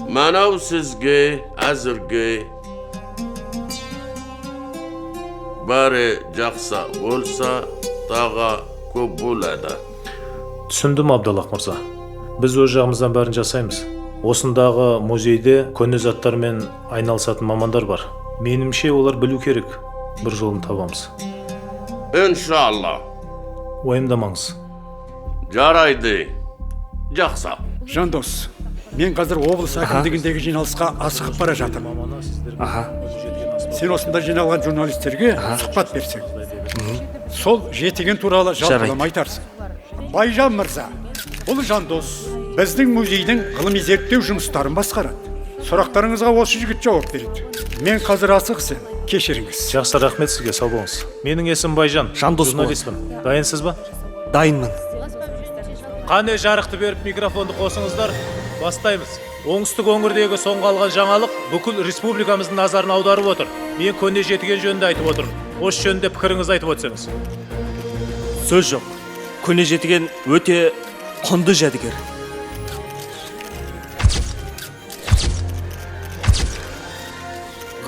Манау сізге әзірге бәрі жақса болса, таға көп болады. Түсіндім, Абдаллах мырза. Біз өз жағымыздан бәрін жасаймыз. Осындағы музейде көне заттармен айналысатын мамандар бар. Менімше олар білу керек. Бір жолын табамыз. Иншалла. Уайымдамаңыз. Жарайды. Жақсы. Жандос, мен қазір облыс әкімдігіндегі жиналысқа асығып бара жатырмын. Сен осында жиналған журналистерге сұхбат берсең. Сол жетіген туралы жалпылама айтарсың. Байжан мырза, бұл Жандос біздің музейдің ғылыми зерттеу жұмыстарын басқарады. Сұрақтарыңызға осы жігіт жауап береді. Мен қазір асықсың, кешіріңіз. Жақсы, рахмет сізге, сау болыңыз. Менің есім Байжан. Жандос журналистпін. Дайынсыз ба? Дайынмын. Қане жарықты беріп микрофонды қосыңыздар. Бастаймыз. Оңтүстік өңірдегі соңғы алған жаңалық бүкіл республикамыздың назарын аударып отыр. Мен көне жетіген жөнінде айтып отырмын. Осы жөнінде пікіріңізді айтып өтсеңіз. Сөз жоқ. Көне жетіген өте құнды жәдігер.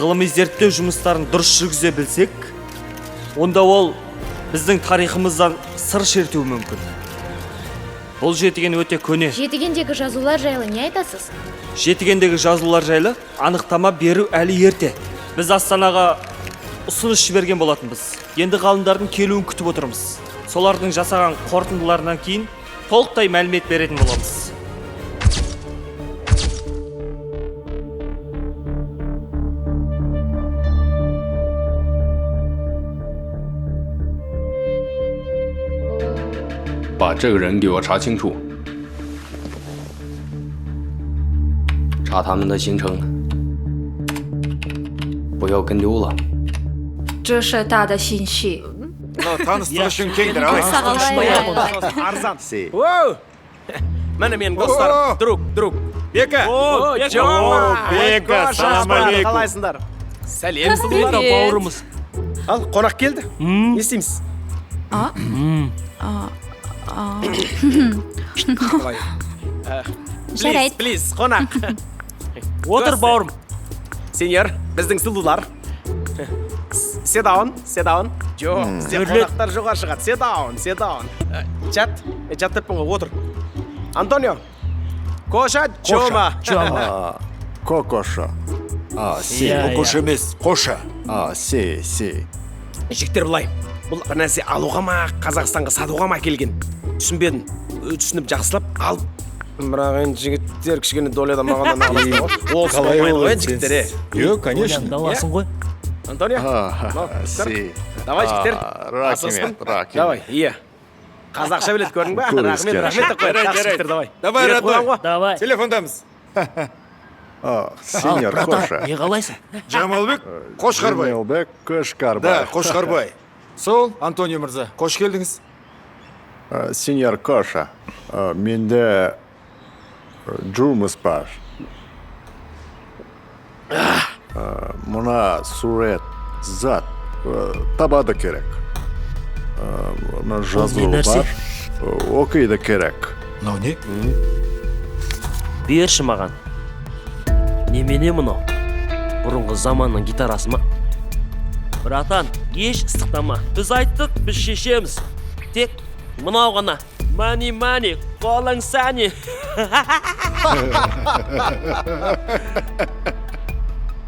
Ғылыми зерттеу жұмыстарын дұрыс жүргізе білсек, онда ол біздің тарихымыздан сыр шертуі мүмкін. Бұл жетіген өте көне. Жетігендегі жазулар жайлы не айтасыз? Жетігендегі жазулар жайлы анықтама беру әлі ерте. Біз Астанаға ұсыныс жіберген болатынбыз. Енді ғалымдардың келуін күтіп отырмыз. Солардың жасаған қорытындыларынан кейін толықтай мәлімет беретін боламыз.把这个人给我查清楚，查他们的行程，不要跟丢了。这是大的信息。 Таныстырышың кеңдір, ай. Арзан. Міне мен достар, друг. Бека. Бека, салам алейкум. Қалайсыңдар? Сәлем сылдылар бауырымыз. Ал, қонақ келді. Не істейміз? Жарайды. Плиз, қонақ. Отыр бауырым. Сеньор, біздің сылдылар. Седаун. Жоқ, сен қонақтар жоға шығады. Седаун. Жат деппін ғой, отыр. Антонио, коша, чома. Кокоша. Кокоша емес, қоша. Си. Жіктер бұлай. Бұл бір нәрсе алуға ма, Қазақстанға сатуға ма келген? Түсінбедім. Түсініп жақсылап алып. Бірақ енді жігіттер кішкене доледа мағандан аласың ғой. Ол болмайды ғой жігіттер, Yok, конечно. Даласың ғой. Антонио, Си. давай жігіттер. Рахмет. Давай, ие. Қазақша білет көрдің ба? Рахмет деп қой. Жігіттер, давай. Давай, родной. Давай. Телефондамыз. Сеньор Коша. Не қалайсың? Жамалбек Қошқарбай. Жамалбек Қошқарбай. Да, Қошқарбай. Сол, Антонио мырза, қош келдіңіз. Сеньор Коша, менде жұмыс бар. Мұна сурет, зат, табады керек. Мұна жазу бар, оқиды керек. Мынау не? Берші маған. Немене мұнау? Бұрынғы заманның гитарасы ма? Братан, еш ыстықтама. Біз айттық, біз шешеміз. Тек мынау ғана. Мани, қолың сәне.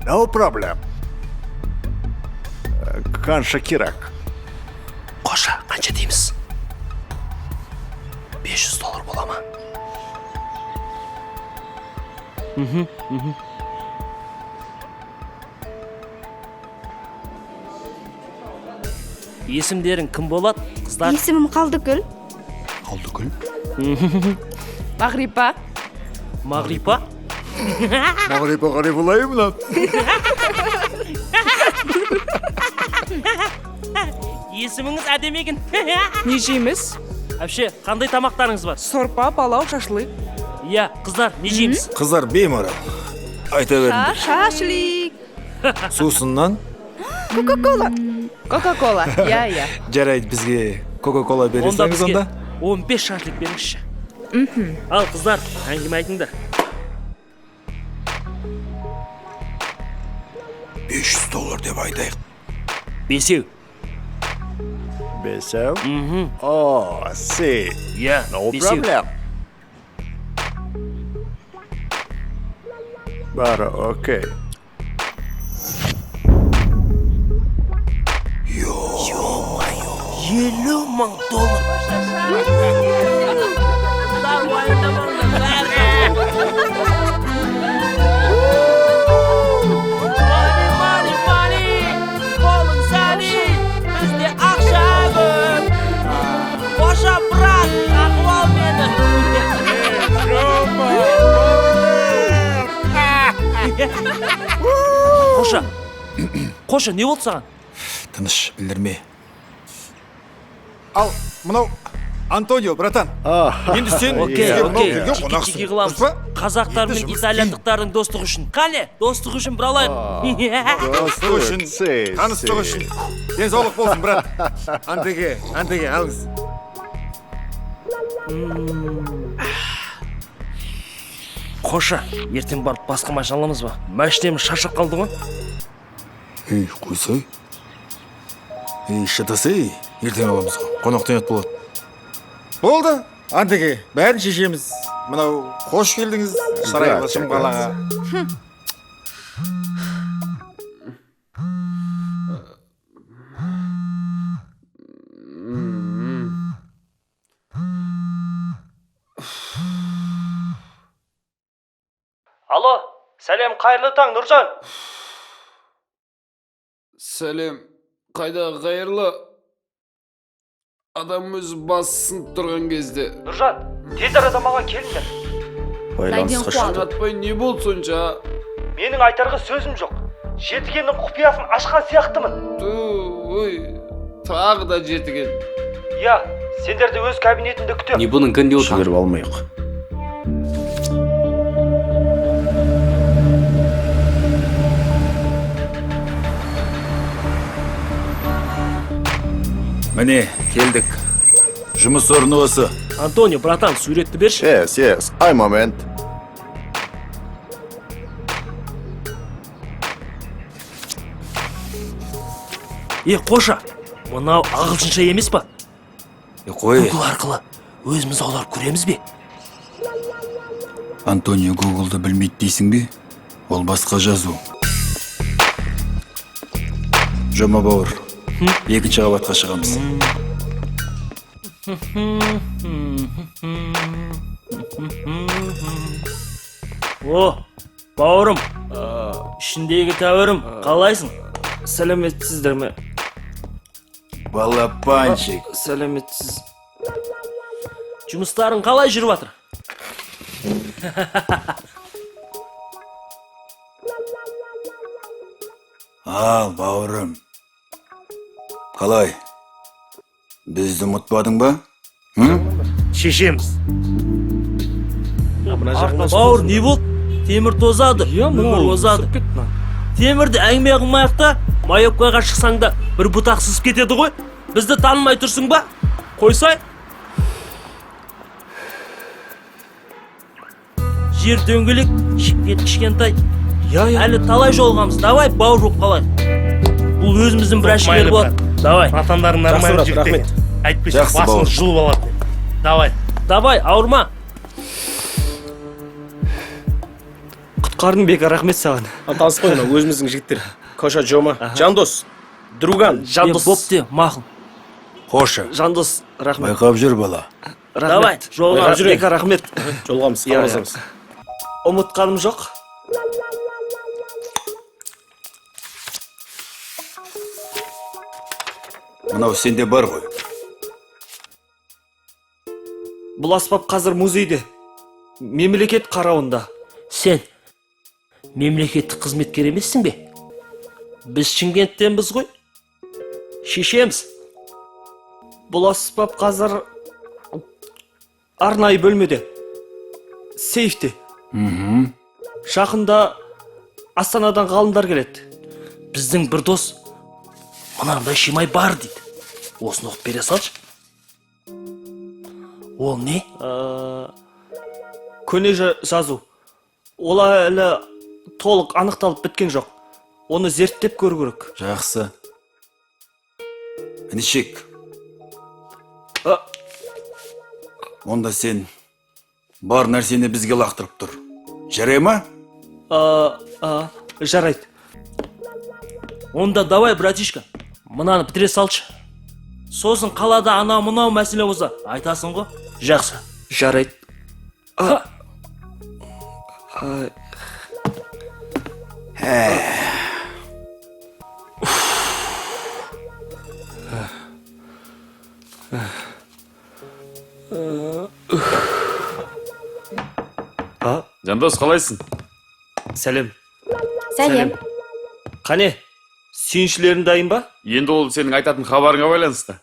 No problem. Қанша керек? Қоша, қанша дейміз? $500 бола ма? Есімдерің кім болады, қыздар? Есімім Қалдыкүл. Қалдыкүл? Мағрипа. Мағрипа? Мағрипа қарай болайы мұнан? Есіміңіз әдемі екен. Не жейміз? Әпше, қандай тамақтарыңыз бар? Сорпа, палау, шашлык. Иә, қыздар, не жейміз? Қыздар беймарал. Айта беріңдер. Шашлик. Сусыннан? Кока-кола. Я. Жарайды, бізге Кока-кола Онда бересіңіз бізге онда? 15 шашлик беріңізші. Ал, қыздар, әңгіме айтыңдар. $500 деп айтайық. Бесеу. Бесеу? О, си. Иә, No бесеу. problem. Бары, окей. $50,000. Bizde ақша көп. Қоша брат, ақыл мені. Қоша, не болды саған? Тыныш, білдірме. Ал, мынау Антонио, братан. Енді сен Окей, қонақсың. чики қыламыз. Дұрыс па? Қазақтар мен итальяндықтардың достығы үшін. Қане, достығы үшін бір алайық. Достық үшін, таныстық үшін. Денсаулық болсын, брат. Антеге, алыңыз. Қоша, ертең барып басқа машина аламыз ба? Машинеміз шаршап қалды ғой. Ей, қойсай. Ей, шыдасай. Ертең аламыз ғой. Қонақтан ет болады. Болды. Антеге, бәрін шешеміз. Мынау, қош келдіңіз. Сарайға, Шымқалаға. Алло, сәлем, қайырлы таң, Нұржан. Сәлем, қайда қайырлы? Адам өз басын тұрған кезде. Нұржан, тез арада маған келіңдер. Байланысқа Шаңатпай не болды сонша? Менің айтарға сөзім жоқ. Жетігеннің құпиясын ашқан сияқтымын. Тағы да жетіген. Иә, сендерді өз кабинетінде күтем.你不能跟溜他。 жіберіп алмайық. Міне, келдік. Жұмыс орны осы. Антонио, братан, суретті берші. Yes. Ай, момент. Қоша, мынау ағылшынша емес па? Қой, Google арқылы өзіміз аударып көреміз бе? Антонио Гуглды білмейді дейсің бе? Ол басқа жазу. Жома бауыр, екінші қабатқа шығамыз. О, бауырым, ішіндегі тәуірім, қалайсың? Сәлеметсіздер ме? Балапанчик. Сәлеметсіз. Жұмыстарың қалай жүріп жатыр? Ал, бауырым. Қалай? Бізді ұмытпадың ба? Шешеміз. Бауыр, не болды? Темір тозады, өмір озады. Темірді әңгіме қылмайық та, майопкаға шықсаң да бір бұтақ сызып кетеді ғой. Бізді танымай тұрсың ба? Қойсай. Жер дөңгелек, шипкет кішкентай. Әлі талай жолғамыз. Давай бауыр болып қалайық. Бұл өзіміздің бір әшкері болады. Давай. Атандарың нормально рахмет. Әйтпесе Жақсы, басыңыз бауыр. жұлып алады. Давай. Давай, ауырма. Құтқардың бек, рахмет саған. Таныс қой, өзіміздің жігіттер. Коша, Жома, Жандос, Друган. Жандос. Бопте, мақыл. Қоша, Жандос, рахмет. байқап жүр бала. Давай, жолға. Бек, рахмет. Жолғамыз, қаламызамыз. Ұмытқаным жоқ. Мынау сенде бар ғой. Бұл аспап қазір музейде. Мемлекет қарауында. Сен мемлекеттік қызметкер емессің бе? Біз Шымкенттенбіз ғой. Шешеміз. Бұл аспап қазір арнайы бөлмеде. Сейфте. Жақында Астанадан ғалымдар келеді. Біздің бір дос мынандай шимай бар дейді. Осыны оқып бере салшы. Ол не? Көне жазу. Ол әлі толық анықталып біткен жоқ. оны зерттеп көру керек. Жақсы. Нешек? А, Онда сен бар нәрсені бізге лақтырып тұр. Жарай ма? жарайды. Онда давай, братишка, мынаны бітіре салшы. Сосын қалада анау мынау мәселе болса айтасың ғой. Жақсы. Жарайды. Жандос, қалайсың? Сәлем. Сәлем. Қане, сүйіншілерің дайын ба? Енді ол сенің айтатын хабарыңа байланысты.